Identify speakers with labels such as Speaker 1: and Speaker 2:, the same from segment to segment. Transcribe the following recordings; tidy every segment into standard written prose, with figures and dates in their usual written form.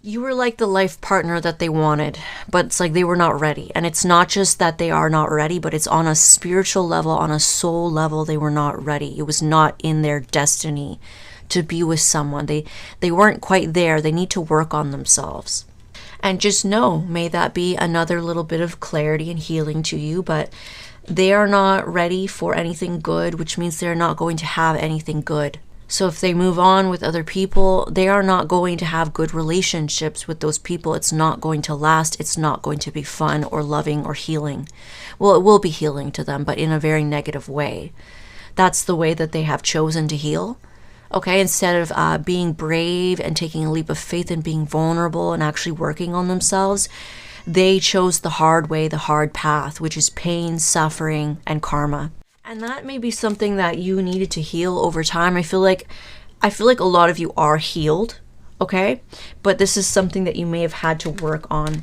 Speaker 1: You were like the life partner that they wanted, but it's like they were not ready. And it's not just that they are not ready, but it's on a spiritual level, on a soul level, they were not ready. It was not in their destiny to be with someone. They weren't quite there. They need to work on themselves. And just know, may that be another little bit of clarity and healing to you, but they are not ready for anything good, which means they're not going to have anything good. So if they move on with other people, they are not going to have good relationships with those people. It's not going to last. It's not going to be fun or loving or healing. Well, it will be healing to them, but in a very negative way. That's the way that they have chosen to heal. Okay, instead of being brave and taking a leap of faith and being vulnerable and actually working on themselves, they chose the hard way, the hard path, which is pain, suffering, and karma. And that may be something that you needed to heal over time. I feel like a lot of you are healed, okay? But this is something that you may have had to work on,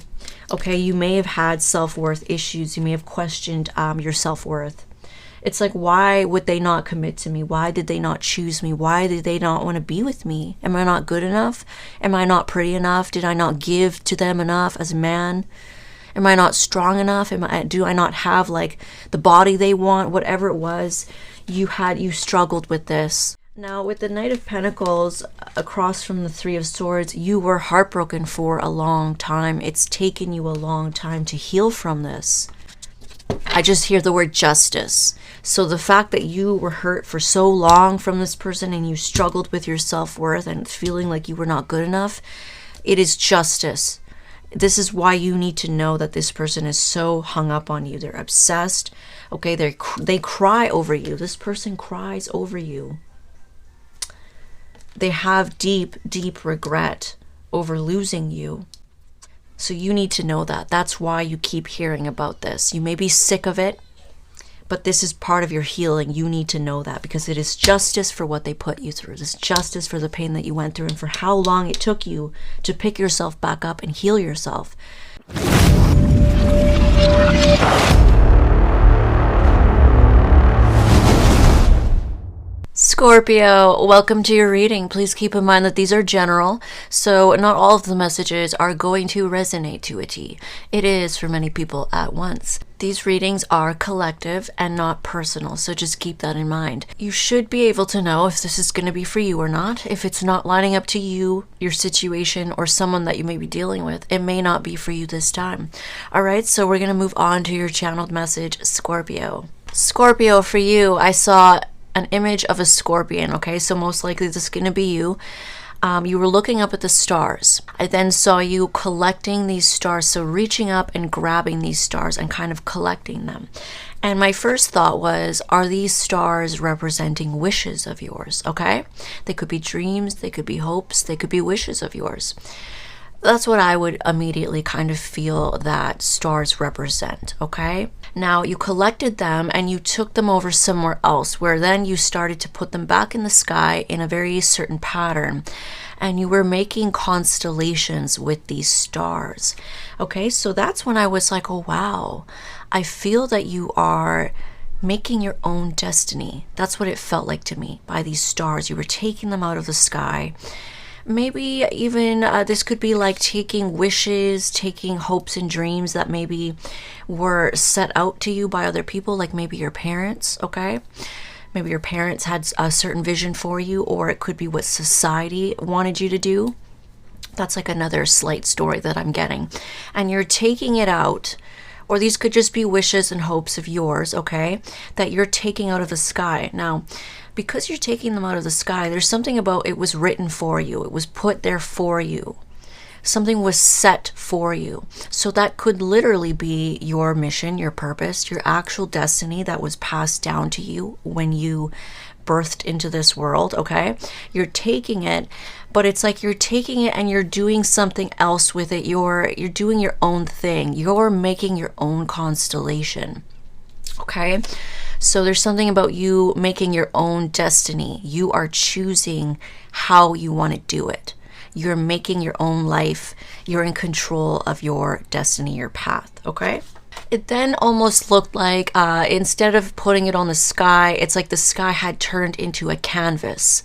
Speaker 1: okay? You may have had self-worth issues. You may have questioned your self-worth. It's like, why would they not commit to me? Why did they not choose me? Why did they not want to be with me? Am I not good enough? Am I not pretty enough? Did I not give to them enough as a man? Am I not strong enough? Do I not have like the body they want? Whatever it was, you struggled with this. Now with the Knight of Pentacles across from the Three of Swords, you were heartbroken for a long time. It's taken you a long time to heal from this. I just hear the word justice. So the fact that you were hurt for so long from this person and you struggled with your self-worth and feeling like you were not good enough, it is justice. This is why you need to know that this person is so hung up on you. They're obsessed. Okay, they cry over you. This person cries over you. They have deep, deep regret over losing you. So you need to know that. That's why you keep hearing about this. You may be sick of it, but this is part of your healing. You need to know that because it is justice for what they put you through. It is justice for the pain that you went through and for how long it took you to pick yourself back up and heal yourself. Scorpio, welcome to your reading. Please keep in mind that these are general, so not all of the messages are going to resonate to a T. It is for many people at once. These readings are collective and not personal, so just keep that in mind. You should be able to know if this is going to be for you or not. If it's not lining up to you, your situation, or someone that you may be dealing with, it may not be for you this time. Alright, so we're going to move on to your channeled message, Scorpio. Scorpio, for you, I saw an image of a scorpion, okay? So most likely this is going to be you. You were looking up at the stars. I then saw you collecting these stars, so reaching up and grabbing these stars and kind of collecting them. And my first thought was, are these stars representing wishes of yours, okay? They could be dreams, they could be hopes, they could be wishes of yours. That's what I would immediately kind of feel that stars represent, okay? Now, you collected them and you took them over somewhere else, where then you started to put them back in the sky in a very certain pattern. And you were making constellations with these stars. Okay, so that's when I was like, oh wow, I feel that you are making your own destiny. That's what it felt like to me by these stars. You were taking them out of the sky. Maybe even this could be like taking wishes, taking hopes and dreams that maybe were set out to you by other people, like maybe your parents, okay? Maybe your parents had a certain vision for you, or it could be what society wanted you to do. That's like another slight story that I'm getting. And you're taking it out, or these could just be wishes and hopes of yours, okay, that you're taking out of the sky. Now, because you're taking them out of the sky, there's something about it was written for you. It was put there for you. Something was set for you. So that could literally be your mission, your purpose, your actual destiny that was passed down to you when you birthed into this world, okay? You're taking it, but it's like you're taking it and you're doing something else with it. You're doing your own thing. You're making your own constellation, okay? So there's something about you making your own destiny. You are choosing how you want to do it. You're making your own life. You're in control of your destiny, your path, okay? It then almost looked like instead of putting it on the sky, it's like the sky had turned into a canvas.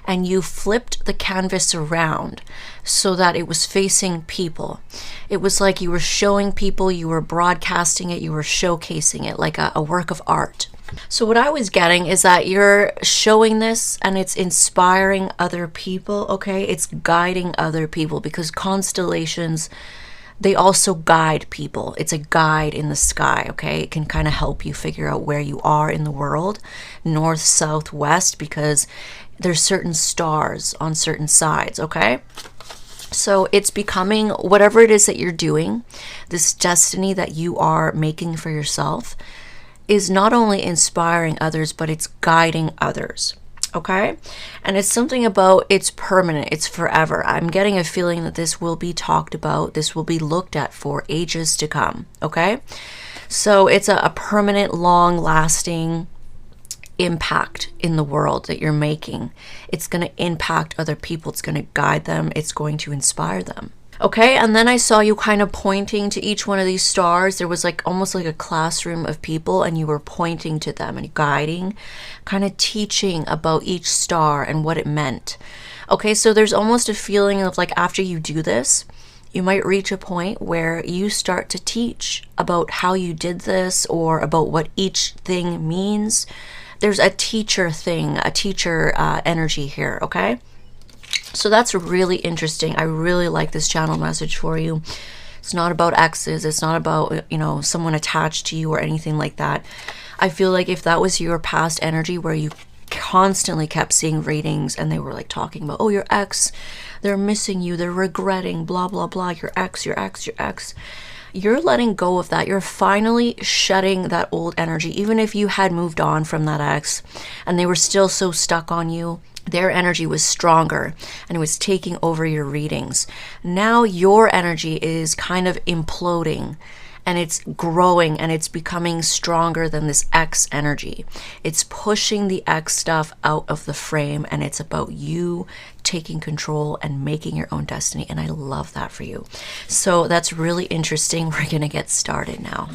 Speaker 1: and you flipped the canvas around so that it was facing people. It was like you were showing people, you were broadcasting it, you were showcasing it like a work of art. So what I was getting is that you're showing this and it's inspiring other people, okay? It's guiding other people, because constellations, they also guide people. It's a guide in the sky, okay? It can kind of help you figure out where you are in the world, north, south, west, because there's certain stars on certain sides, okay? So it's becoming whatever it is that you're doing, this destiny that you are making for yourself is not only inspiring others, but it's guiding others, okay? And it's something about, it's permanent, it's forever. I'm getting a feeling that this will be talked about, this will be looked at for ages to come, okay? So it's a permanent, long-lasting impact in the world that you're making. It's going to impact other people, it's going to guide them, it's going to inspire them. Okay, and then I saw you kind of pointing to each one of these stars. There was like almost like a classroom of people, and you were pointing to them and guiding, kind of teaching about each star and what it meant. Okay, so there's almost a feeling of like after you do this, you might reach a point where you start to teach about how you did this or about what each thing means. There's a teacher thing, a teacher energy here, okay? So that's really interesting. I really like this channel message for you. It's not about exes. It's not about, you know, someone attached to you or anything like that. I feel like if that was your past energy where you constantly kept seeing readings and they were like talking about, oh, your ex, they're missing you, they're regretting, blah, blah, blah, your ex, your ex, your ex. You're letting go of that. You're finally shedding that old energy. Even if you had moved on from that ex and they were still so stuck on you, their energy was stronger and it was taking over your readings. Now your energy is kind of imploding and it's growing and it's becoming stronger than this X energy. It's pushing the X stuff out of the frame, and it's about you taking control and making your own destiny. And I love that for you. So that's really interesting. We're going to get started now.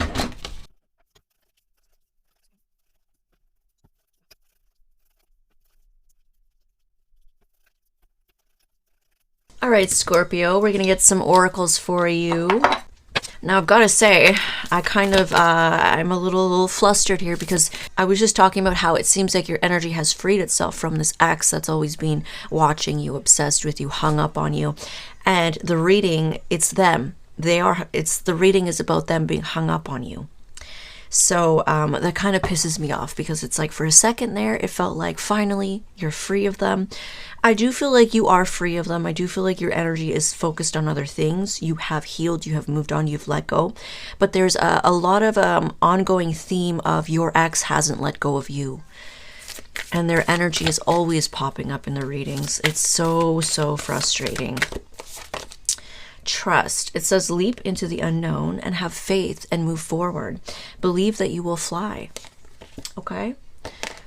Speaker 1: All right, Scorpio, we're going to get some oracles for you. Now, I've got to say, I'm a little flustered here because I was just talking about how it seems like your energy has freed itself from this ex that's always been watching you, obsessed with you, hung up on you. And the reading, it's them. The reading is about them being hung up on you. So that kind of pisses me off because it's like for a second there, it felt like finally you're free of them. I do feel like you are free of them. I do feel like your energy is focused on other things. You have healed, you have moved on, you've let go. But there's a lot of ongoing theme of your ex hasn't let go of you. And their energy is always popping up in the readings. It's so, so frustrating. Trust. It says leap into the unknown and have faith and move forward. Believe that you will fly. Okay?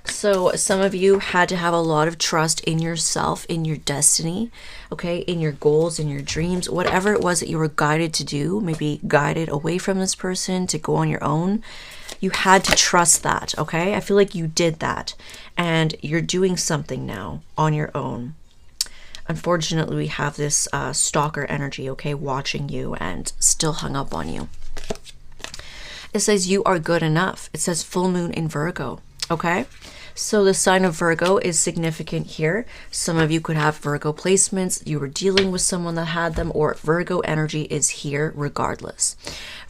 Speaker 1: So some of you had to have a lot of trust in yourself, in your destiny, okay, in your goals, in your dreams, whatever it was that you were guided to do, maybe guided away from this person to go on your own. You had to trust that, okay? I feel like you did that and you're doing something now on your own. Unfortunately, we have this stalker energy, okay, watching you and still hung up on you. It says you are good enough. It says full moon in Virgo, okay? So the sign of Virgo is significant here. Some of you could have Virgo placements. You were dealing with someone that had them, or Virgo energy is here regardless.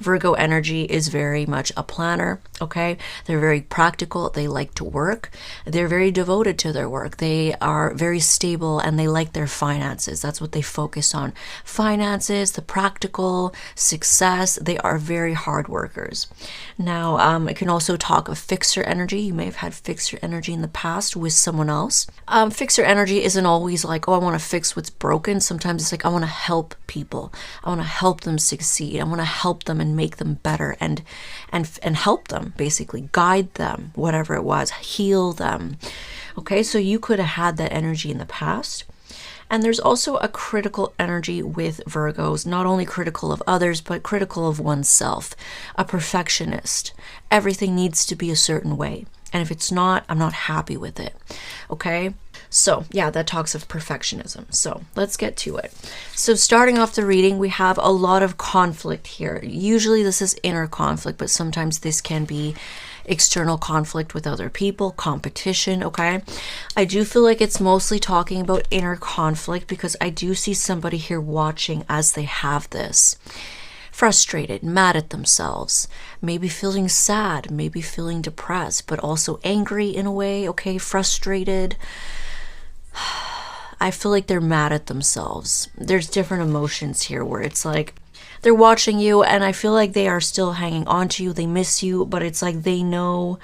Speaker 1: Virgo energy is very much a planner, okay? They're very practical. They like to work. They're very devoted to their work. They are very stable and they like their finances. That's what they focus on. Finances, the practical, success. They are very hard workers. Now, it can also talk of fixer energy. You may have had fixer energy in the past with someone else. Fixer energy isn't always like, oh, I want to fix what's broken. Sometimes it's like, I want to help people. I want to help them succeed. I want to help them and make them better and help them, basically guide them, whatever it was, heal them. Okay, so you could have had that energy in the past. And there's also a critical energy with Virgos, not only critical of others, but critical of oneself, a perfectionist. Everything needs to be a certain way. And if it's not, I'm not happy with it. Okay? So yeah, that talks of perfectionism. So let's get to it. So starting off the reading, we have a lot of conflict here. Usually this is inner conflict, but sometimes this can be external conflict with other people, competition, okay? I do feel like it's mostly talking about inner conflict because I do see somebody here watching as they have this. Frustrated, mad at themselves, maybe feeling sad, maybe feeling depressed, but also angry in a way, okay? Frustrated. I feel like they're mad at themselves. There's different emotions here where it's like they're watching you and I feel like they are still hanging on to you. They miss you, but it's like they know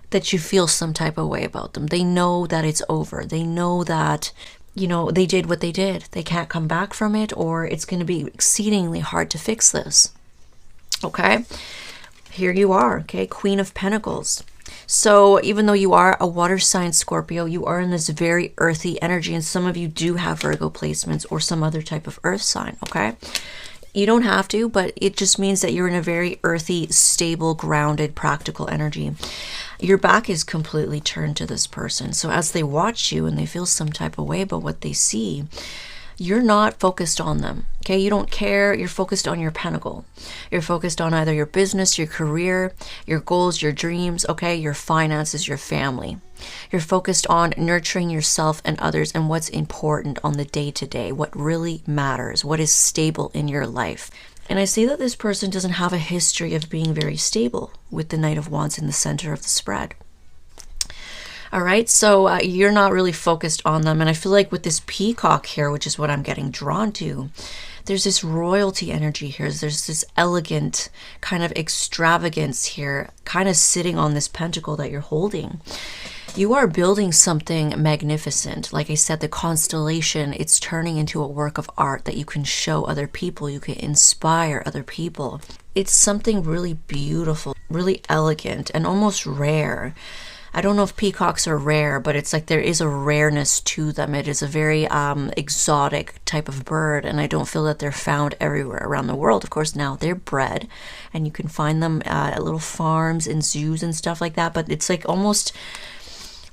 Speaker 1: that you feel some type of way about them. They know that it's over. They know that, you know, they did what they did. They can't come back from it, or it's going to be exceedingly hard to fix this. Okay, here you are, okay, Queen of Pentacles. So even though you are a water sign Scorpio, you are in this very earthy energy, and some of you do have Virgo placements or some other type of earth sign, okay? You don't have to, but it just means that you're in a very earthy, stable, grounded, practical energy. Your back is completely turned to this person. So as they watch you and they feel some type of way about what they see, you're not focused on them, okay? You don't care. You're focused on your pentacle. You're focused on either your business, your career, your goals, your dreams, okay? Your finances, your family. You're focused on nurturing yourself and others and what's important on the day-to-day, what really matters, what is stable in your life. And I see that this person doesn't have a history of being very stable with the Knight of Wands in the center of the spread. All right, so you're not really focused on them. And I feel like with this peacock here, which is what I'm getting drawn to, there's this royalty energy here. There's this elegant kind of extravagance here, kind of sitting on this pentacle that you're holding. You are building something magnificent. Like I said, the constellation, it's turning into a work of art that you can show other people. You can inspire other people. It's something really beautiful, really elegant, and almost rare. I don't know if peacocks are rare, but it's like there is a rareness to them. It is a very exotic type of bird, and I don't feel that they're found everywhere around the world. Of course, now they're bred, and you can find them at little farms and zoos and stuff like that, but it's like almost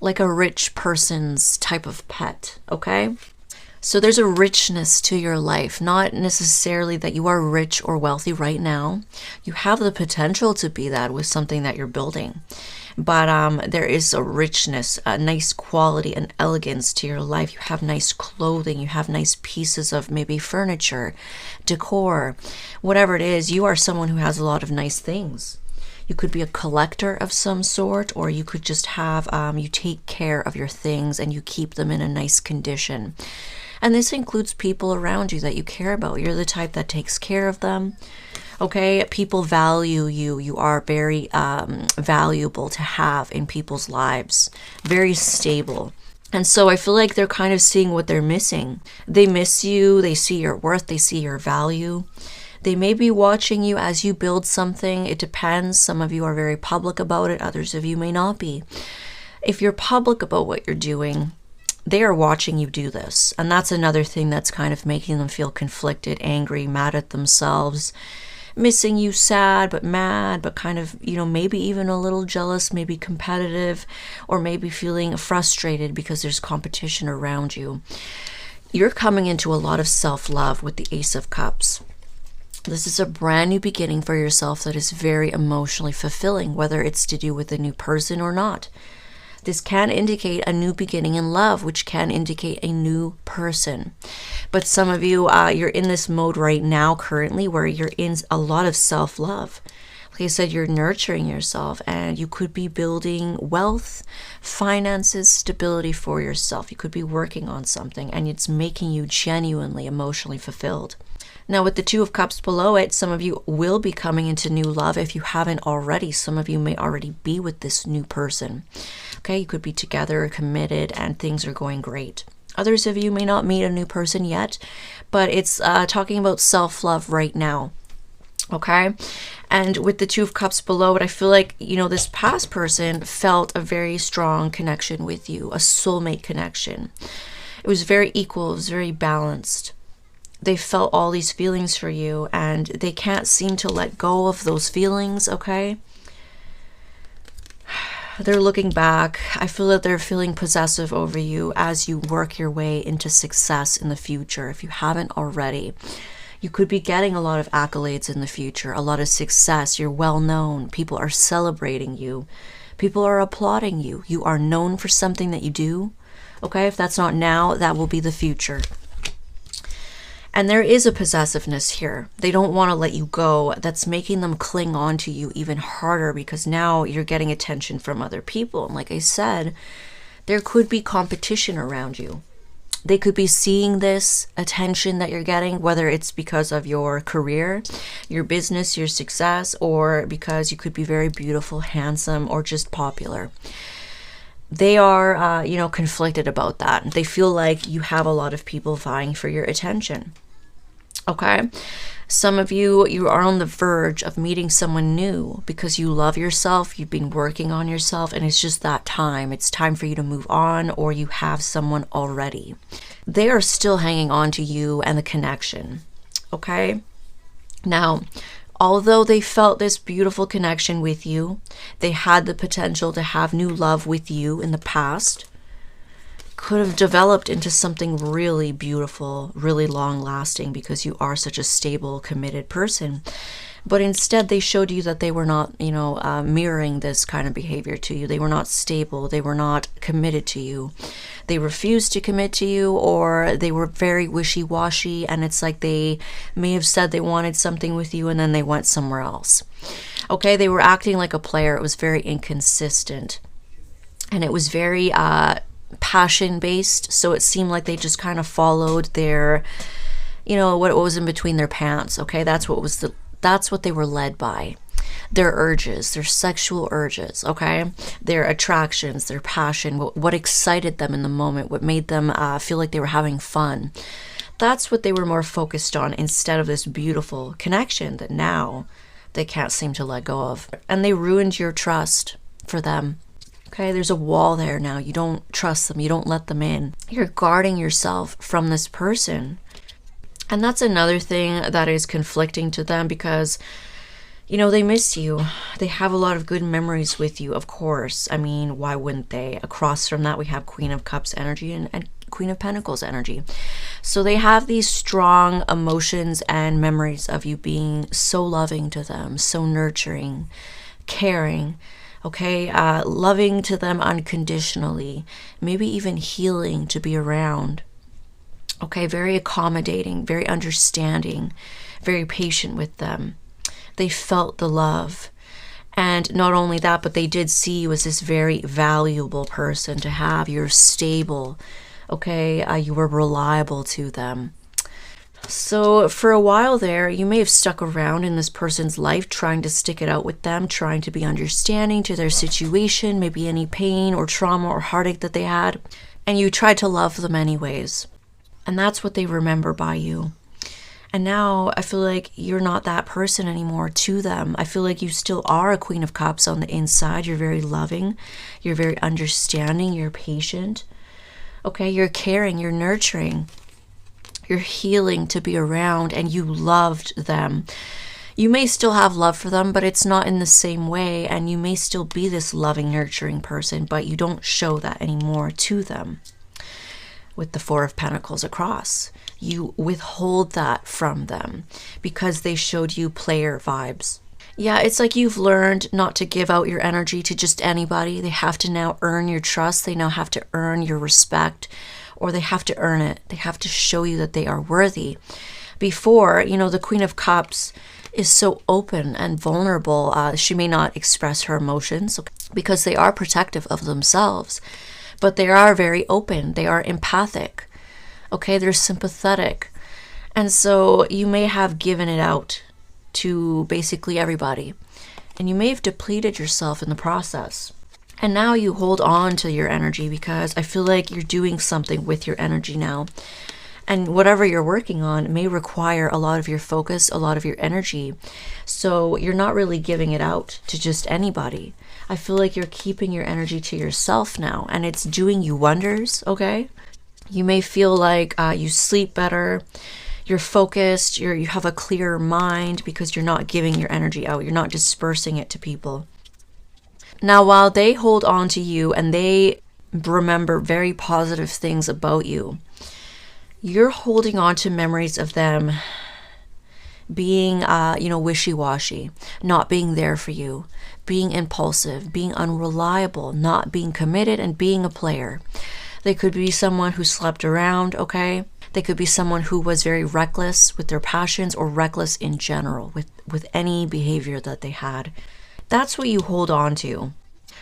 Speaker 1: like a rich person's type of pet, okay? So there's a richness to your life, not necessarily that you are rich or wealthy right now. You have the potential to be that with something that you're building. But there is a richness, a nice quality and elegance to your life. You have nice clothing. You have nice pieces of maybe furniture, decor, whatever it is. You are someone who has a lot of nice things. You could be a collector of some sort, or you could just have, you take care of your things and you keep them in a nice condition. And this includes people around you that you care about. You're the type that takes care of them. Okay, people value you. You are very valuable to have in people's lives. Very stable. And so I feel like they're kind of seeing what they're missing. They miss you. They see your worth. They see your value. They may be watching you as you build something. It depends. Some of you are very public about it. Others of you may not be. If you're public about what you're doing, they are watching you do this. And that's another thing that's kind of making them feel conflicted, angry, mad at themselves, missing you, sad, but mad, but kind of, you know, maybe even a little jealous, maybe competitive, or maybe feeling frustrated because there's competition around you. You're coming into a lot of self-love with the Ace of Cups. This is a brand new beginning for yourself that is very emotionally fulfilling, whether it's to do with a new person or not. This can indicate a new beginning in love, which can indicate a new person. But some of you, you're in this mode right now currently where you're in a lot of self-love. Like I said, you're nurturing yourself, and you could be building wealth, finances, stability for yourself. You could be working on something, and it's making you genuinely emotionally fulfilled. Now, with the Two of Cups below it, some of you will be coming into new love if you haven't already. Some of you may already be with this new person. Okay, you could be together, committed, and things are going great. Others of you may not meet a new person yet, but it's talking about self-love right now. Okay, and with the Two of Cups below it, I feel like, you know, this past person felt a very strong connection with you, a soulmate connection. It was very equal, it was very balanced. They felt all these feelings for you, and they can't seem to let go of those feelings, okay? They're looking back. I feel that they're feeling possessive over you as you work your way into success in the future. If you haven't already, you could be getting a lot of accolades in the future, a lot of success. You're well known. People are celebrating you. People are applauding you. You are known for something that you do. Okay, if that's not now, that will be the future. And there is a possessiveness here. They don't want to let you go. That's making them cling on to you even harder because now you're getting attention from other people. And like I said, there could be competition around you. They could be seeing this attention that you're getting, whether it's because of your career, your business, your success, or because you could be very beautiful, handsome, or just popular. They are, conflicted about that. They feel like you have a lot of people vying for your attention. Okay? Some of you are on the verge of meeting someone new because you love yourself. You've been working on yourself, and it's just that time. It's time for you to move on, or you have someone already. They are still hanging on to you and the connection. Okay? Now, although they felt this beautiful connection with you, they had the potential to have new love with you in the past, could have developed into something really beautiful, really long lasting because you are such a stable, committed person. But instead, they showed you that they were not, mirroring this kind of behavior to you. They were not stable. They were not committed to you. They refused to commit to you, or they were very wishy-washy. And it's like they may have said they wanted something with you and then they went somewhere else. Okay, they were acting like a player. It was very inconsistent. And it was very passion-based. So it seemed like they just kind of followed their, what was in between their pants. Okay, that's what they were led by. Their urges, their sexual urges, okay? Their attractions, their passion, what excited them in the moment, what made them feel like they were having fun. That's what they were more focused on instead of this beautiful connection that now they can't seem to let go of. And they ruined your trust for them. Okay, there's a wall there now. You don't trust them. You don't let them in. You're guarding yourself from this person. And that's another thing that is conflicting to them because, they miss you. They have a lot of good memories with you, of course. I mean, why wouldn't they? Across from that, we have Queen of Cups energy and Queen of Pentacles energy. So they have these strong emotions and memories of you being so loving to them, so nurturing, caring, okay, loving to them unconditionally, maybe even healing to be around. Okay, very accommodating, very understanding, very patient with them. They felt the love. And not only that, but they did see you as this very valuable person to have. You're stable, okay? You were reliable to them. So for a while there, you may have stuck around in this person's life, trying to stick it out with them, trying to be understanding to their situation, maybe any pain or trauma or heartache that they had. And you tried to love them anyways. And that's what they remember by you. And now I feel like you're not that person anymore to them. I feel like you still are a Queen of Cups on the inside. You're very loving. You're very understanding. You're patient. Okay, you're caring. You're nurturing. You're healing to be around, and you loved them. You may still have love for them, but it's not in the same way. And you may still be this loving, nurturing person, but you don't show that anymore to them. With the Four of Pentacles across, you withhold that from them because they showed you player vibes. Yeah, it's like you've learned not to give out your energy to just anybody. They have to now earn your trust. They now have to earn your respect, or they have to earn it. They have to show you that they are worthy. Before, the Queen of Cups is so open and vulnerable. She may not express her emotions because they are protective of themselves. But they are very open. They are empathic. Okay, they're sympathetic. And so you may have given it out to basically everybody. And you may have depleted yourself in the process. And now you hold on to your energy because I feel like you're doing something with your energy now. And whatever you're working on may require a lot of your focus, a lot of your energy. So you're not really giving it out to just anybody. I feel like you're keeping your energy to yourself now, and it's doing you wonders, okay? You may feel like you sleep better, you're focused, you have a clearer mind because you're not giving your energy out. You're not dispersing it to people. Now, while they hold on to you and they remember very positive things about you, you're holding on to memories of them being, wishy-washy, not being there for you, being impulsive, being unreliable, not being committed, and being a player. They could be someone who slept around, okay? They could be someone who was very reckless with their passions or reckless in general with any behavior that they had. That's what you hold on to.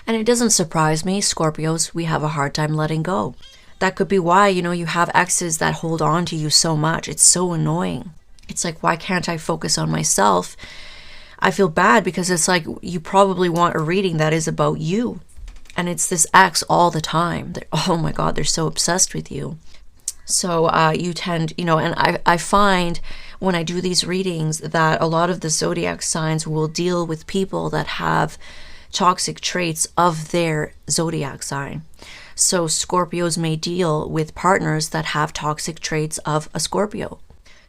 Speaker 1: And it doesn't surprise me, Scorpios, we have a hard time letting go. That could be why, you have exes that hold on to you so much. It's so annoying. It's like, why can't I focus on myself? I feel bad because it's like you probably want a reading that is about you. And it's this ex all the time. Oh my God, they're so obsessed with you. So you tend, and I find when I do these readings that a lot of the zodiac signs will deal with people that have toxic traits of their zodiac sign. So Scorpios may deal with partners that have toxic traits of a Scorpio.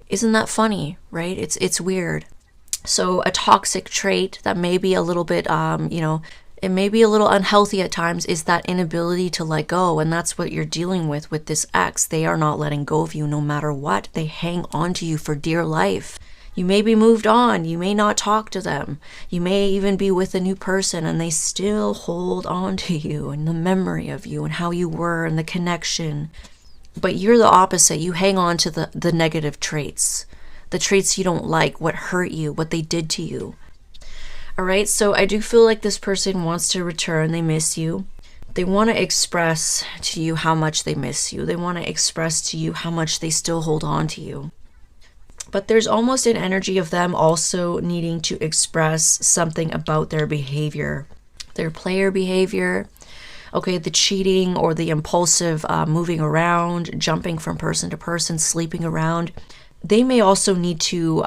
Speaker 1: Isn't that funny, right? It's weird. So a toxic trait that may be a little bit, it may be a little unhealthy at times is that inability to let go. And that's what you're dealing with this ex. They are not letting go of you no matter what. They hang on to you for dear life. You may be moved on. You may not talk to them. You may even be with a new person and they still hold on to you and the memory of you and how you were and the connection. But you're the opposite. You hang on to the negative traits, the traits you don't like, what hurt you, what they did to you. All right, so I do feel like this person wants to return. They miss you. They want to express to you how much they miss you. They want to express to you how much they still hold on to you. But there's almost an energy of them also needing to express something about their behavior, their player behavior. Okay, the cheating or the impulsive moving around, jumping from person to person, sleeping around. They may also need to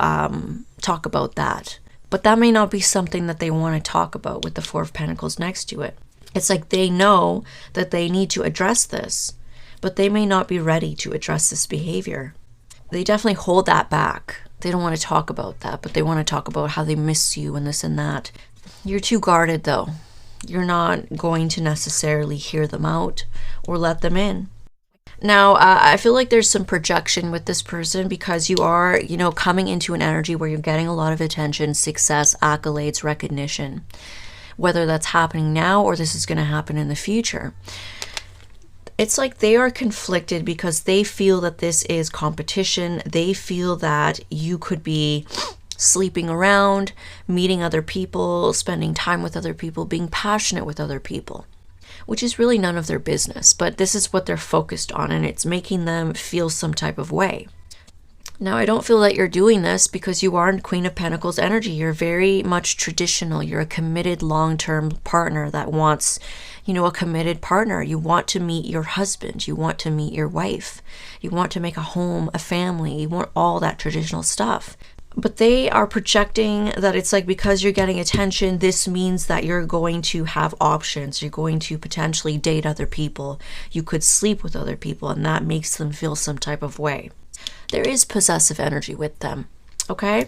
Speaker 1: talk about that. But that may not be something that they want to talk about with the Four of Pentacles next to it. It's like they know that they need to address this, but they may not be ready to address this behavior. They definitely hold that back. They don't want to talk about that, but they want to talk about how they miss you and this and that. You're too guarded though. You're not going to necessarily hear them out or let them in. Now, I feel like there's some projection with this person because you are, coming into an energy where you're getting a lot of attention, success, accolades, recognition, whether that's happening now or this is going to happen in the future. It's like they are conflicted because they feel that this is competition. They feel that you could be sleeping around, meeting other people, spending time with other people, being passionate with other people, which is really none of their business. But this is what they're focused on, and it's making them feel some type of way. Now, I don't feel that you're doing this because you are in Queen of Pentacles energy. You're very much traditional. You're a committed long-term partner that wants, a committed partner. You want to meet your husband. You want to meet your wife. You want to make a home, a family. You want all that traditional stuff. But they are projecting that it's like because you're getting attention, this means that you're going to have options. You're going to potentially date other people. You could sleep with other people, and that makes them feel some type of way. There is possessive energy with them, okay?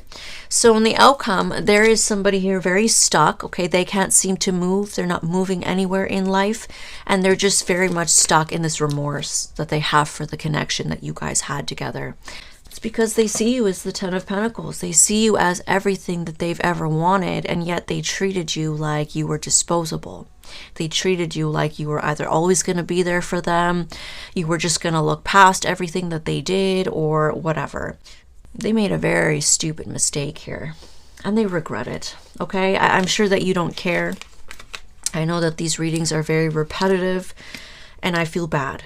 Speaker 1: So in the outcome, there is somebody here very stuck, okay? They can't seem to move. They're not moving anywhere in life, and they're just very much stuck in this remorse that they have for the connection that you guys had together. It's because they see you as the Ten of Pentacles. They see you as everything that they've ever wanted, and yet they treated you like you were disposable. They treated you like you were either always going to be there for them, you were just going to look past everything that they did, or whatever. They made a very stupid mistake here, and they regret it, okay? I'm sure that you don't care. I know that these readings are very repetitive, and I feel bad.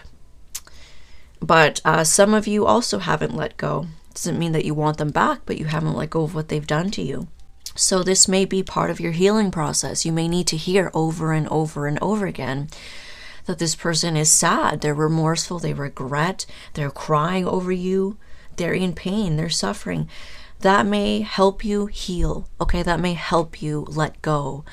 Speaker 1: But some of you also haven't let go. Doesn't mean that you want them back, but you haven't let go of what they've done to you. So this may be part of your healing process. You may need to hear over and over and over again that this person is sad, they're remorseful, they regret, they're crying over you, they're in pain, they're suffering. That may help you heal, okay? That may help you let go.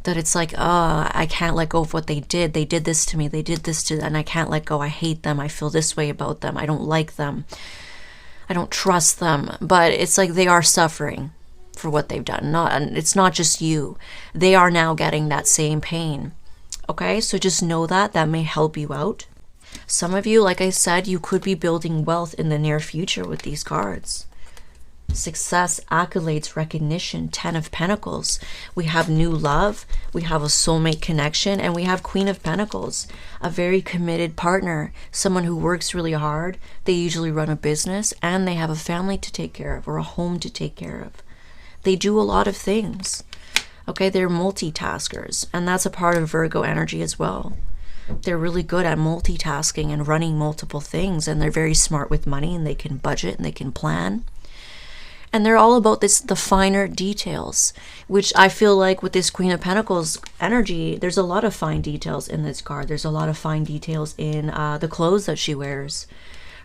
Speaker 1: That it's like, I can't let go of what they did. They did this to me. They did this to, and I can't let go. I hate them. I feel this way about them. I don't like them. I don't trust them. But it's like they are suffering. for what they've done. And it's not just you. They are now getting that same pain. Okay, so just know that may help you out. Some of you, like I said, you could be building wealth in the near future with these cards. Success, accolades, recognition, 10 of Pentacles. We have new love, we have a soulmate connection, and we have Queen of Pentacles, a very committed partner, someone who works really hard. They usually run a business and they have a family to take care of or a home to take care of. They do a lot of things. Okay, they're multitaskers, and that's a part of Virgo energy as well. They're really good at multitasking and running multiple things, and they're very smart with money, and they can budget and they can plan. And they're all about the finer details, which I feel like with this Queen of Pentacles energy, there's a lot of fine details in this card. There's a lot of fine details in the clothes that she wears,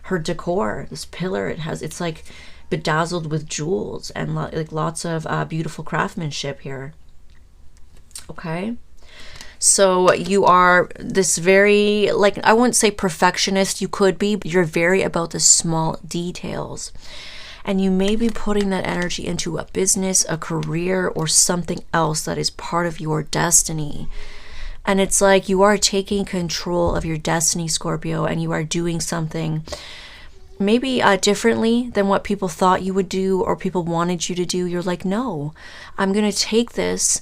Speaker 1: her decor, this pillar it's like bedazzled with jewels and like lots of beautiful craftsmanship here. Okay. So you are this very, like, I wouldn't say perfectionist, you could be, but you're very about the small details. And you may be putting that energy into a business, a career, or something else that is part of your destiny. And it's like you are taking control of your destiny, Scorpio, and you are doing something maybe differently than what people thought you would do or people wanted you to do. You're like, no, I'm going to take this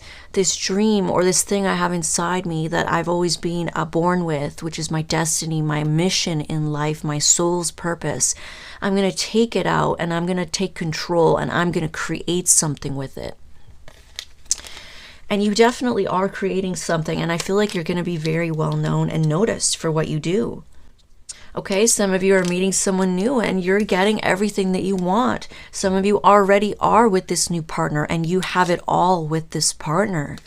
Speaker 1: dream or this thing I have inside me that I've always been born with, which is my destiny, my mission in life, my soul's purpose. I'm going to take it out and I'm going to take control and I'm going to create something with it. And you definitely are creating something, and I feel like you're going to be very well known and noticed for what you do. Okay, some of you are meeting someone new and you're getting everything that you want. Some of you already are with this new partner and you have it all with this partner.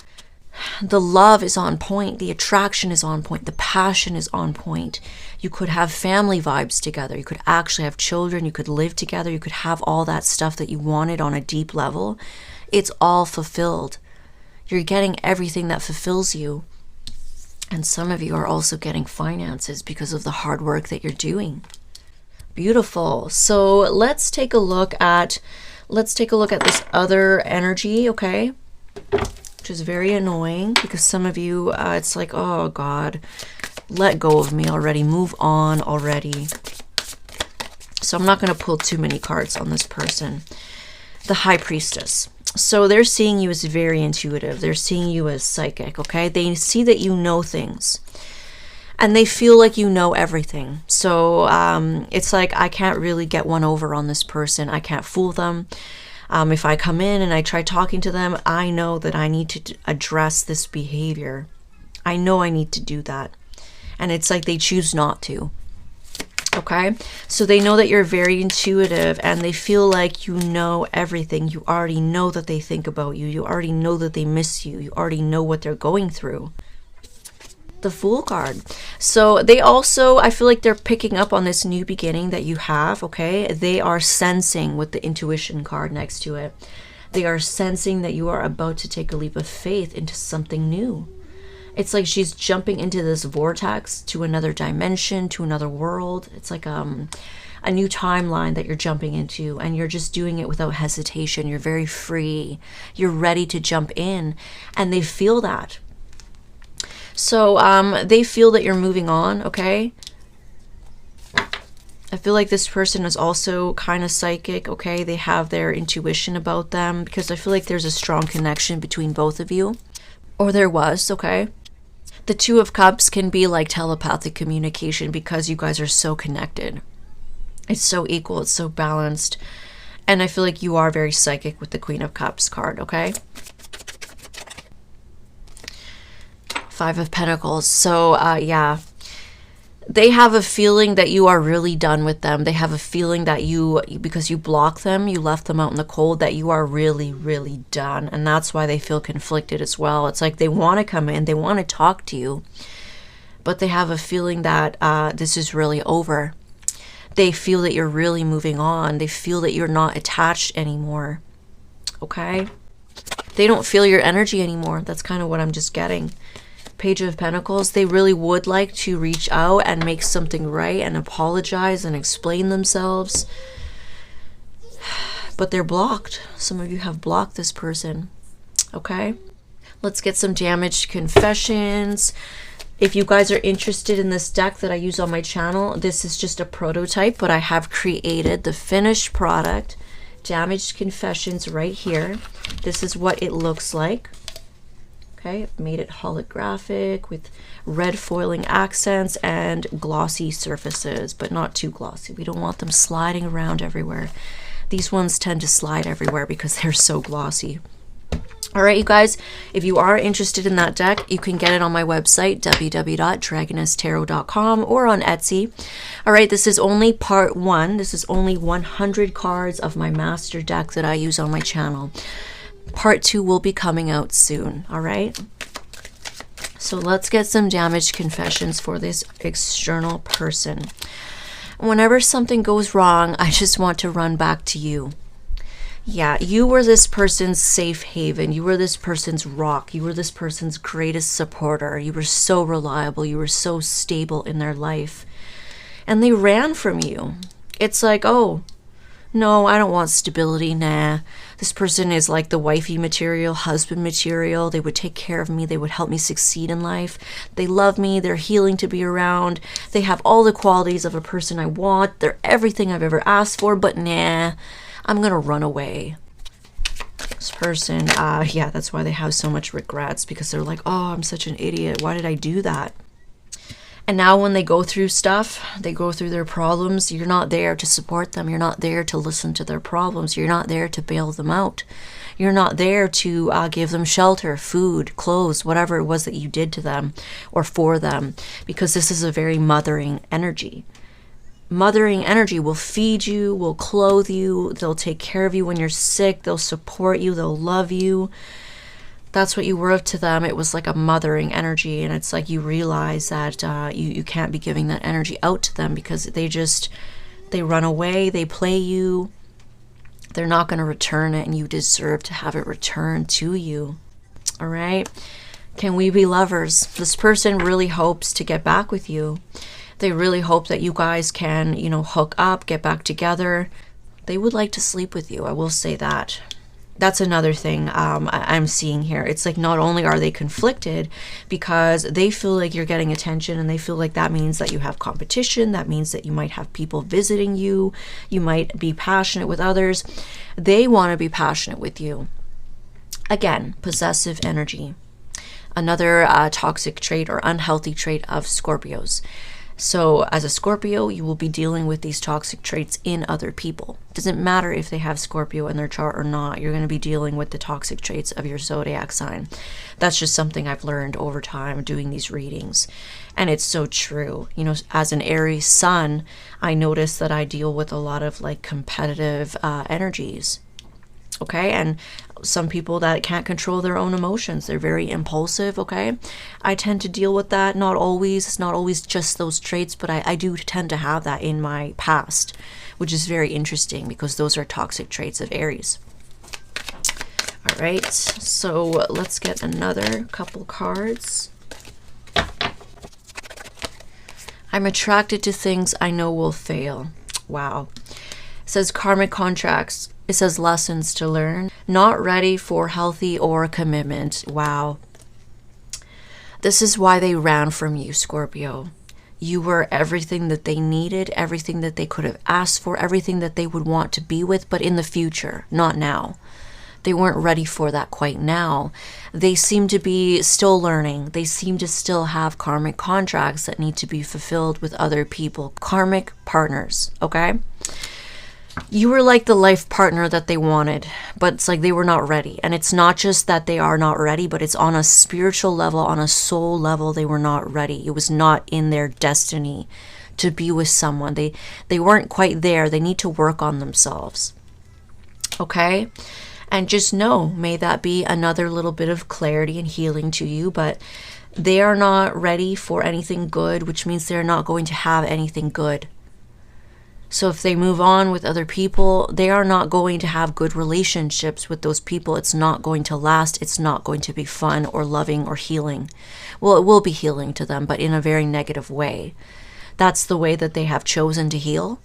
Speaker 1: The love is on point. The attraction is on point. The passion is on point. You could have family vibes together. You could actually have children. You could live together. You could have all that stuff that you wanted on a deep level. It's all fulfilled. You're getting everything that fulfills you. And some of you are also getting finances because of the hard work that you're doing. Beautiful. So let's take a look at this other energy, okay? Which is very annoying because some of you, it's like, oh God, let go of me already. Move on already. So I'm not going to pull too many cards on this person. The High Priestess. So they're seeing you as very intuitive. They're seeing you as psychic, okay? They see that you know things. And they feel like you know everything. So it's like, I can't really get one over on this person. I can't fool them. If I come in and I try talking to them, I know that I need to address this behavior. I know I need to do that. And it's like they choose not to. Okay, so they know that you're very intuitive and they feel like you know everything. You already know that they think about you. You already know that they miss you. You already know what they're going through. The Fool card. So they also, I feel like they're picking up on this new beginning that you have, okay? They are sensing with the Intuition card next to it. They are sensing that you are about to take a leap of faith into something new. It's like she's jumping into this vortex to another dimension, to another world. It's like a new timeline that you're jumping into, and you're just doing it without hesitation. You're very free. You're ready to jump in, and they feel that. So they feel that you're moving on, okay? I feel like this person is also kind of psychic, okay? They have their intuition about them because I feel like there's a strong connection between both of you. Or there was, okay? The Two of Cups can be like telepathic communication because you guys are so connected. It's so equal, it's so balanced. And I feel like you are very psychic with the Queen of Cups card, okay? Five of Pentacles. So, yeah. They have a feeling that you are really done with them. They have a feeling that because you blocked them, you left them out in the cold, that you are really, really done. And that's why they feel conflicted as well. It's like they want to come in, they want to talk to you, but they have a feeling that this is really over. They feel that you're really moving on. They feel that you're not attached anymore. Okay? They don't feel your energy anymore. That's kind of what I'm just getting. Page of Pentacles, they really would like to reach out and make something right and apologize and explain themselves. but they're blocked. Some of you have blocked this person. Okay, let's get some damaged confessions. If you guys are interested in this deck that I use on my channel, this is just a prototype, but I have created the finished product, damaged confessions, right here. This is what it looks like. Okay, I've made it holographic with red foiling accents and glossy surfaces, but not too glossy. We don't want them sliding around everywhere. These ones tend to slide everywhere because they're so glossy. All right, you guys, if you are interested in that deck, you can get it on my website, www.dragonesstarot.com, or on Etsy. All right, this is only part 1. This is only 100 cards of my master deck that I use on my channel. Part 2 will be coming out soon, all right? So let's get some damaged confessions for this external person. Whenever something goes wrong, I just want to run back to you. Yeah, you were this person's safe haven. You were this person's rock. You were this person's greatest supporter. You were so reliable. You were so stable in their life. And they ran from you. It's like, oh, no, I don't want stability. Nah. This person is like the wifey material, husband material. They would take care of me. They would help me succeed in life. They love me. They're healing to be around. They have all the qualities of a person I want. They're everything I've ever asked for, but nah. I'm gonna run away. This person, yeah, that's why they have so much regrets, because they're like, oh, I'm such an idiot. Why did I do that? And now when they go through stuff, they go through their problems, you're not there to support them. You're not there to listen to their problems. You're not there to bail them out. You're not there to give them shelter, food, clothes, whatever it was that you did to them or for them, because this is a very mothering energy. Mothering energy will feed you, will clothe you, they'll take care of you when you're sick, they'll support you, they'll love you. That's what you were to them. It was like a mothering energy, and it's like you realize that you can't be giving that energy out to them, because they run away, they play you, they're not going to return it, and you deserve to have it returned to you. All right? Can we be lovers? This person really hopes to get back with you. They really hope that you guys can, you know, hook up, get back together. They would like to sleep with you. I will say that. That's another thing I'm seeing here. It's like not only are they conflicted because they feel like you're getting attention, and they feel like that means that you have competition. That means that you might have people visiting you. You might be passionate with others. They want to be passionate with you. Again, possessive energy. Another toxic trait or unhealthy trait of Scorpios. So as a Scorpio, you will be dealing with these toxic traits in other people. Doesn't matter if they have Scorpio in their chart or not. You're going to be dealing with the toxic traits of your zodiac sign. That's just something I've learned over time doing these readings. And it's so true. You know, as an Aries sun, I notice that I deal with a lot of like competitive energies. Okay, and some people that can't control their own emotions, they're very impulsive. Okay, I tend to deal with that. Not always, it's not always just those traits, but I do tend to have that in my past, which is very interesting because those are toxic traits of Aries. All right, so let's get another couple cards. I'm attracted to things I know will fail. Wow. It says karmic contracts. It says lessons to learn. Not ready for healthy or commitment. Wow. This is why they ran from you, Scorpio. You were everything that they needed, everything that they could have asked for, everything that they would want to be with, but in the future, not now. They weren't ready for that quite now. They seem to be still learning. They seem to still have karmic contracts that need to be fulfilled with other people. Karmic partners, okay? You were like the life partner that they wanted, but it's like they were not ready. And it's not just that they are not ready, but it's on a spiritual level, on a soul level, they were not ready. It was not in their destiny to be with someone. They weren't quite there. They need to work on themselves. Okay? And just know, may that be another little bit of clarity and healing to you, but they are not ready for anything good, which means they're not going to have anything good. So if they move on with other people, they are not going to have good relationships with those people. It's not going to last. It's not going to be fun or loving or healing. Well, it will be healing to them, but in a very negative way. That's the way that they have chosen to heal.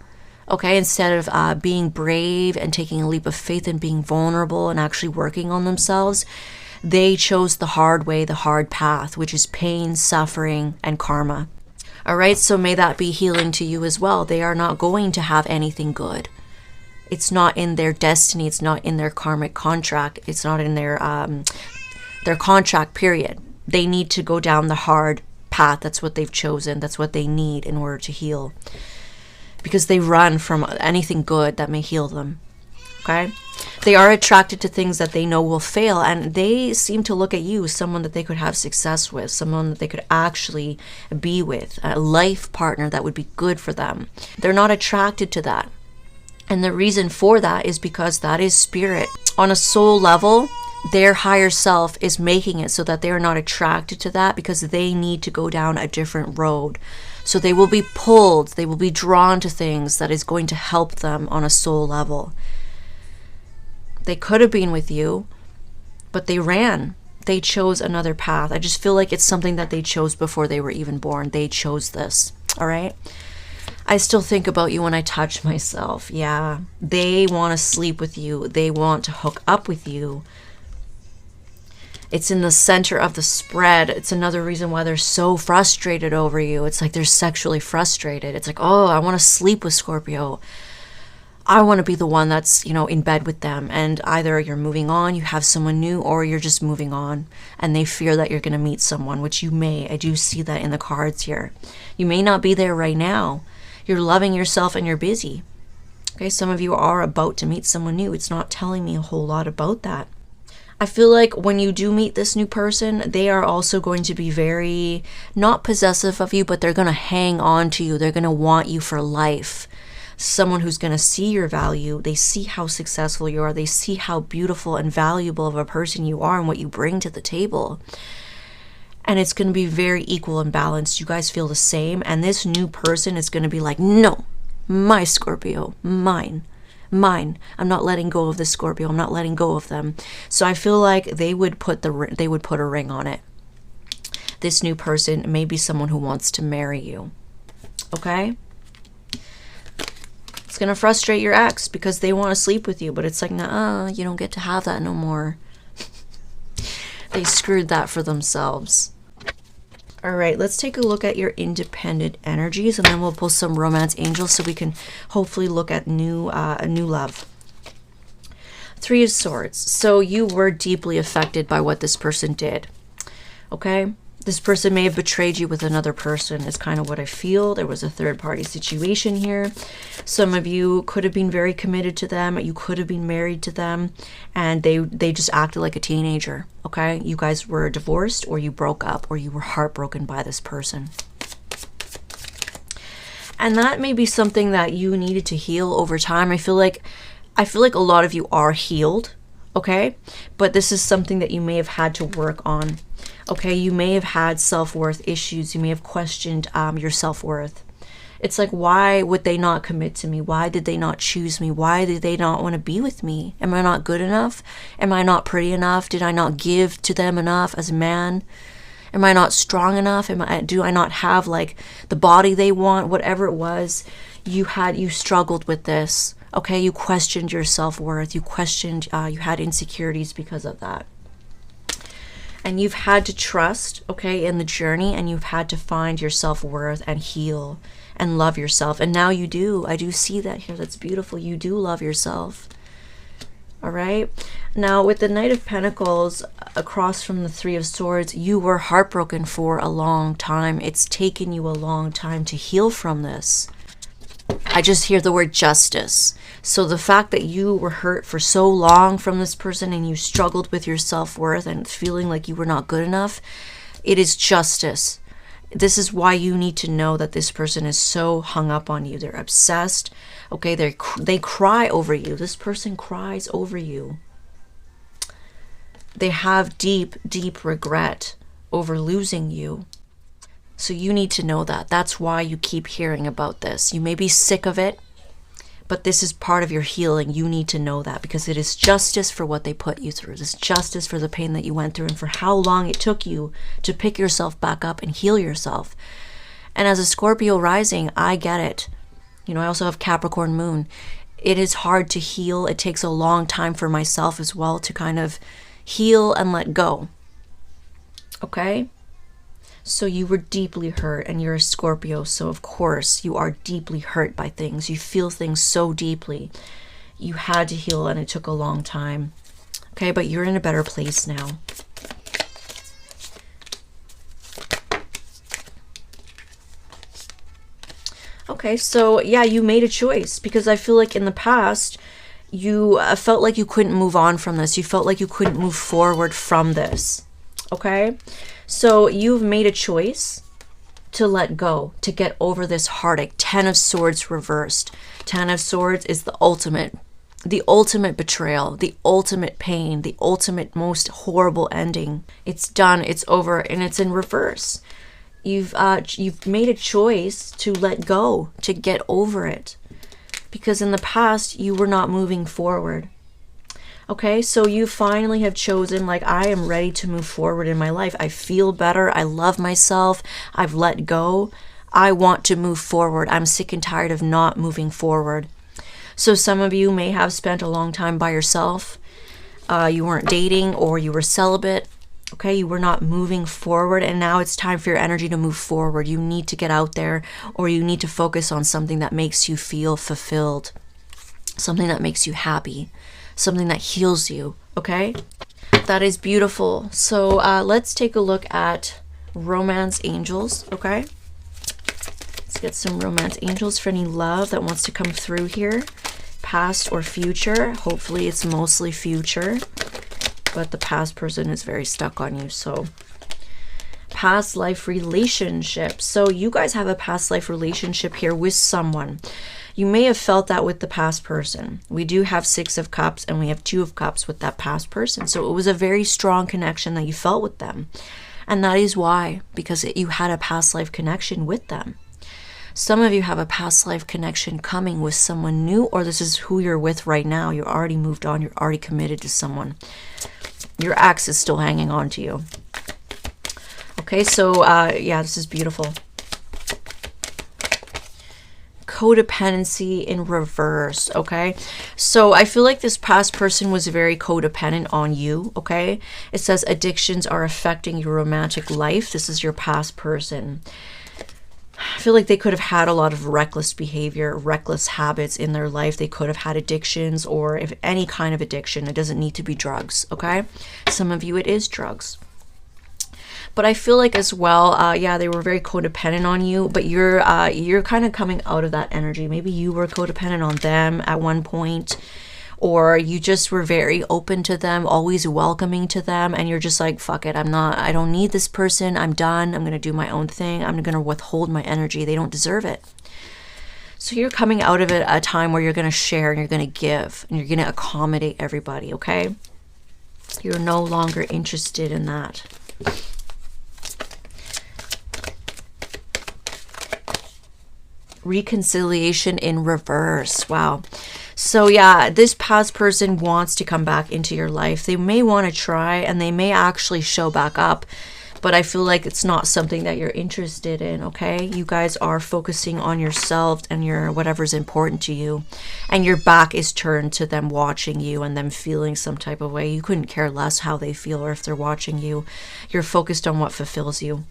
Speaker 1: Okay, instead of being brave and taking a leap of faith and being vulnerable and actually working on themselves, they chose the hard way, the hard path, which is pain, suffering, and karma. All right, so may that be healing to you as well. They are not going to have anything good. It's not in their destiny. It's not in their karmic contract. It's not in their contract, period. They need to go down the hard path. That's what they've chosen. That's what they need in order to heal. Because they run from anything good that may heal them. Okay? They are attracted to things that they know will fail, and they seem to look at you as someone that they could have success with, someone that they could actually be with, a life partner that would be good for them. They're not attracted to that. And the reason for that is because that is spirit. On a soul level, their higher self is making it so that they are not attracted to that, because they need to go down a different road. So they will be pulled, they will be drawn to things that is going to help them on a soul level. They could have been with you, but they ran. They chose another path. I just feel like it's something that they chose before they were even born. They chose this, all right? I still think about you when I touch myself. Yeah, they want to sleep with you. They want to hook up with you. It's in the center of the spread. It's another reason why they're so frustrated over you. It's like they're sexually frustrated. It's like, oh, I want to sleep with Scorpio. I want to be the one that's, in bed with them. And either you're moving on, you have someone new, or you're just moving on. And they fear that you're going to meet someone, which you may. I do see that in the cards here. You may not be there right now. You're loving yourself and you're busy. Okay, some of you are about to meet someone new. It's not telling me a whole lot about that. I feel like when you do meet this new person, they are also going to be very, not possessive of you, but they're going to hang on to you. They're going to want you for life. Someone who's going to see your value. They see how successful you are. They see how beautiful and valuable of a person you are and what you bring to the table. And it's going to be very equal and balanced. You guys feel the same. And this new person is going to be like, no, my Scorpio, mine. I'm not letting go of this Scorpio. I'm not letting go of them. So I feel like they would put a ring on it. This new person may be someone who wants to marry you. Okay? It's going to frustrate your ex because they want to sleep with you, but it's like, nah, you don't get to have that no more. They screwed that for themselves. All right, let's take a look at your independent energies, and then we'll pull some romance angels so we can hopefully look at a new love. Three of Swords. So you were deeply affected by what this person did. Okay? This person may have betrayed you with another person is kind of what I feel. There was a third-party situation here. Some of you could have been very committed to them. You could have been married to them. And they just acted like a teenager. Okay? You guys were divorced, or you broke up, or you were heartbroken by this person. And that may be something that you needed to heal over time. I feel like a lot of you are healed. Okay? But this is something that you may have had to work on. Okay, you may have had self-worth issues. You may have questioned your self-worth. It's like, why would they not commit to me? Why did they not choose me? Why did they not want to be with me? Am I not good enough? Am I not pretty enough? Did I not give to them enough as a man? Am I not strong enough? Do I not have like the body they want? Whatever it was, you struggled with this. Okay, you questioned your self-worth. You questioned, you had insecurities because of that. And you've had to trust, okay, in the journey, and you've had to find your self-worth and heal and love yourself. And now you do. I do see that here. That's beautiful. You do love yourself. All right. Now, with the Knight of Pentacles across from the Three of Swords, you were heartbroken for a long time. It's taken you a long time to heal from this. I just hear the word justice. So the fact that you were hurt for so long from this person and you struggled with your self-worth and feeling like you were not good enough, it is justice. This is why you need to know that this person is so hung up on you. They're obsessed. Okay, they cry over you. This person cries over you. They have deep, deep regret over losing you. So you need to know that. That's why you keep hearing about this. You may be sick of it, but this is part of your healing. You need to know that because it is justice for what they put you through. It is justice for the pain that you went through and for how long it took you to pick yourself back up and heal yourself. And as a Scorpio rising, I get it. You know, I also have Capricorn moon. It is hard to heal. It takes a long time for myself as well to kind of heal and let go. Okay? So you were deeply hurt, and you're a Scorpio, so of course you are deeply hurt by things. You feel things so deeply. You had to heal, and it took a long time. Okay, but you're in a better place now. Okay, so yeah, you made a choice, because I feel like in the past, you felt like you couldn't move on from this. You felt like you couldn't move forward from this. Okay, so you've made a choice to let go, to get over this heartache. 10 of Swords reversed. 10 of Swords is the ultimate betrayal, the ultimate pain, the ultimate most horrible ending. It's done, it's over, and it's in reverse. You've made a choice to let go, to get over it, because in the past you were not moving forward. Okay, so you finally have chosen, like, I am ready to move forward in my life. I feel better. I love myself. I've let go. I want to move forward. I'm sick and tired of not moving forward. So some of you may have spent a long time by yourself. You weren't dating, or you were celibate. Okay, you were not moving forward, and now it's time for your energy to move forward. You need to get out there, or you need to focus on something that makes you feel fulfilled, something that makes you happy, something that heals you. Okay, that is beautiful. So let's take a look at romance angels. Okay, let's get some romance angels for any love that wants to come through here, past or future. Hopefully it's mostly future, but the past person is very stuck on you. So past life relationship. So you guys have a past life relationship here with someone. You may have felt that with the past person. We do have 6 of Cups, and we have 2 of Cups with that past person. So it was a very strong connection that you felt with them. And that is why, because you had a past life connection with them. Some of you have a past life connection coming with someone new, or this is who you're with right now. You're already moved on. You're already committed to someone. Your ex is still hanging on to you. Okay, so yeah, this is beautiful. Codependency in reverse. Okay, so I feel like this past person was very codependent on you. Okay, it says addictions are affecting your romantic life. This is your past person. I feel like they could have had a lot of reckless behavior, reckless habits in their life. They could have had addictions, or if any kind of addiction. It doesn't need to be drugs. Okay, some of you it is drugs. But I feel like as well, yeah, they were very codependent on you, but you're kind of coming out of that energy. Maybe you were codependent on them at one point, or you just were very open to them, always welcoming to them, and you're just like, fuck it, I don't need this person, I'm done, I'm going to do my own thing, I'm going to withhold my energy, they don't deserve it. So you're coming out of it at a time where you're going to share, and you're going to give, and you're going to accommodate everybody, okay? You're no longer interested in that. Reconciliation in reverse. Wow. So yeah, this past person wants to come back into your life. They may want to try, and they may actually show back up, but I feel like it's not something that you're interested in. Okay, you guys are focusing on yourself and your whatever's important to you, and your back is turned to them watching you and them feeling some type of way. You couldn't care less how they feel or if they're watching you. You're focused on what fulfills you.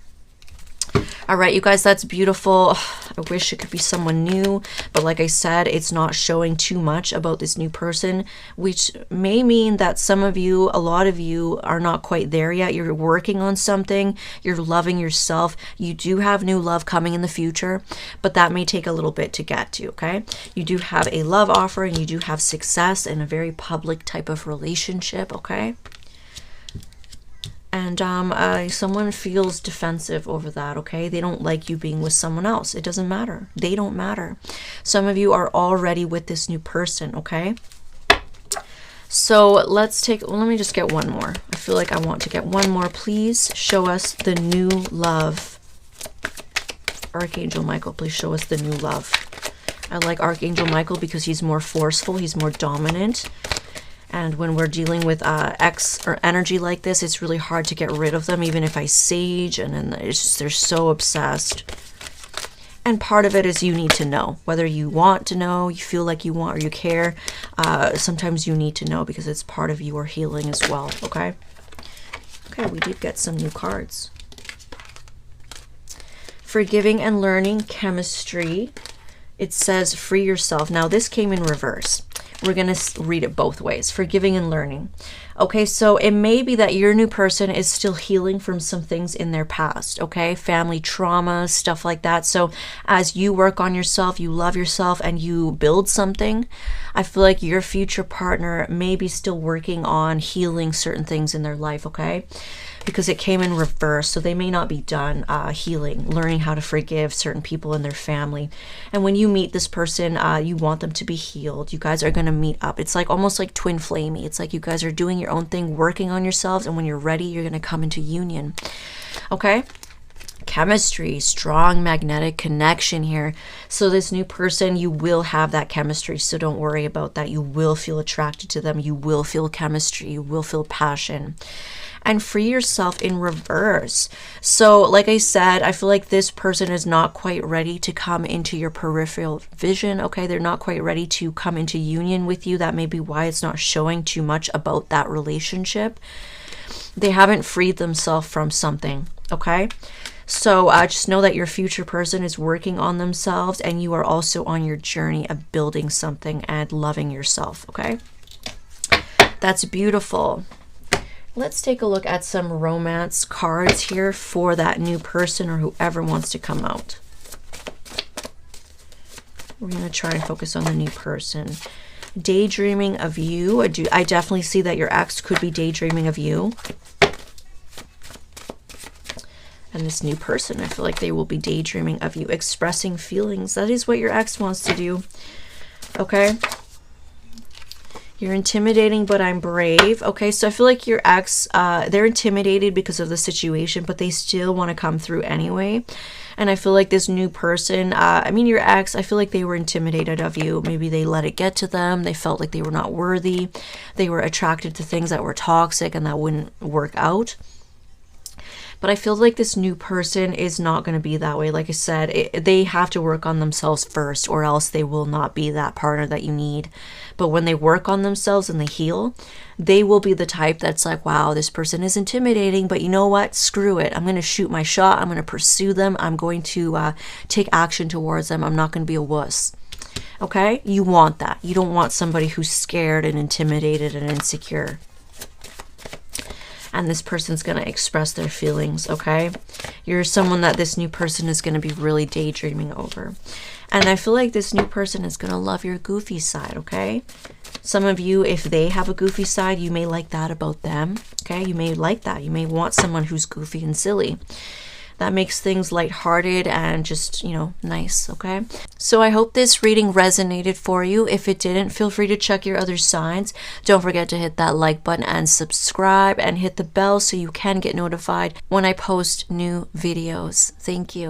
Speaker 1: All right, you guys, that's beautiful. I wish it could be someone new, but like I said, it's not showing too much about this new person, which may mean that some of you, a lot of you, are not quite there yet. You're working on something. You're loving yourself. You do have new love coming in the future, but that may take a little bit to get to, okay? You do have a love offer, and you do have success in a very public type of relationship, okay? And someone feels defensive over that, okay? They don't like you being with someone else. It doesn't matter. They don't matter. Some of you are already with this new person, okay? So let me just get one more. I feel like I want to get one more. Please show us the new love. Archangel Michael, please show us the new love. I like Archangel Michael because he's more forceful. He's more dominant. And when we're dealing with X or energy like this, it's really hard to get rid of them, even if I sage, and then it's just, they're so obsessed. And part of it is you need to know, whether you want to know, you feel like you want, or you care. Sometimes you need to know because it's part of your healing as well, okay? Okay, we did get some new cards. Forgiving and learning, chemistry. It says free yourself. Now this came in reverse. We're going to read it both ways. Forgiving and learning. Okay, so it may be that your new person is still healing from some things in their past, okay? Family trauma, stuff like that. So as you work on yourself, you love yourself, and you build something, I feel like your future partner may be still working on healing certain things in their life, okay? Because it came in reverse, so they may not be done healing, learning how to forgive certain people in their family. And when you meet this person, you want them to be healed. You guys are going to meet up. It's like almost like twin flamey. It's like you guys are doing your own thing, working on yourselves, and when you're ready, you're going to come into union. Okay? Chemistry, strong magnetic connection here. So this new person, you will have that chemistry, so don't worry about that. You will feel attracted to them. You will feel chemistry. You will feel passion. And free yourself in reverse. So like I said, I feel like this person is not quite ready to come into your peripheral vision, okay? They're not quite ready to come into union with you. That may be why it's not showing too much about that relationship. They haven't freed themselves from something, okay? So just know that your future person is working on themselves, and you are also on your journey of building something and loving yourself, okay? That's beautiful. Let's take a look at some romance cards here for that new person or whoever wants to come out. We're going to try and focus on the new person. Daydreaming of you. I definitely see that your ex could be daydreaming of you. And this new person, I feel like they will be daydreaming of you, expressing feelings. That is what your ex wants to do. Okay? You're intimidating, but I'm brave. Okay, so I feel like your ex, they're intimidated because of the situation, but they still want to come through anyway. And I feel like this new person, I mean, your ex, I feel like they were intimidated of you. Maybe they let it get to them. They felt like they were not worthy. They were attracted to things that were toxic and that wouldn't work out. But I feel like this new person is not going to be that way. Like I said, they have to work on themselves first, or else they will not be that partner that you need. But when they work on themselves and they heal, they will be the type that's like, wow, this person is intimidating, but you know what? Screw it. I'm going to shoot my shot. I'm going to pursue them. I'm going to take action towards them. I'm not going to be a wuss. Okay? You want that. You don't want somebody who's scared and intimidated and insecure. And this person's going to express their feelings, okay? You're someone that this new person is going to be really daydreaming over. And I feel like this new person is going to love your goofy side, okay? Some of you, if they have a goofy side, you may like that about them, okay? You may like that. You may want someone who's goofy and silly. That makes things lighthearted and just, you know, nice, okay? So I hope this reading resonated for you. If it didn't, feel free to check your other signs. Don't forget to hit that like button and subscribe, and hit the bell so you can get notified when I post new videos. Thank you.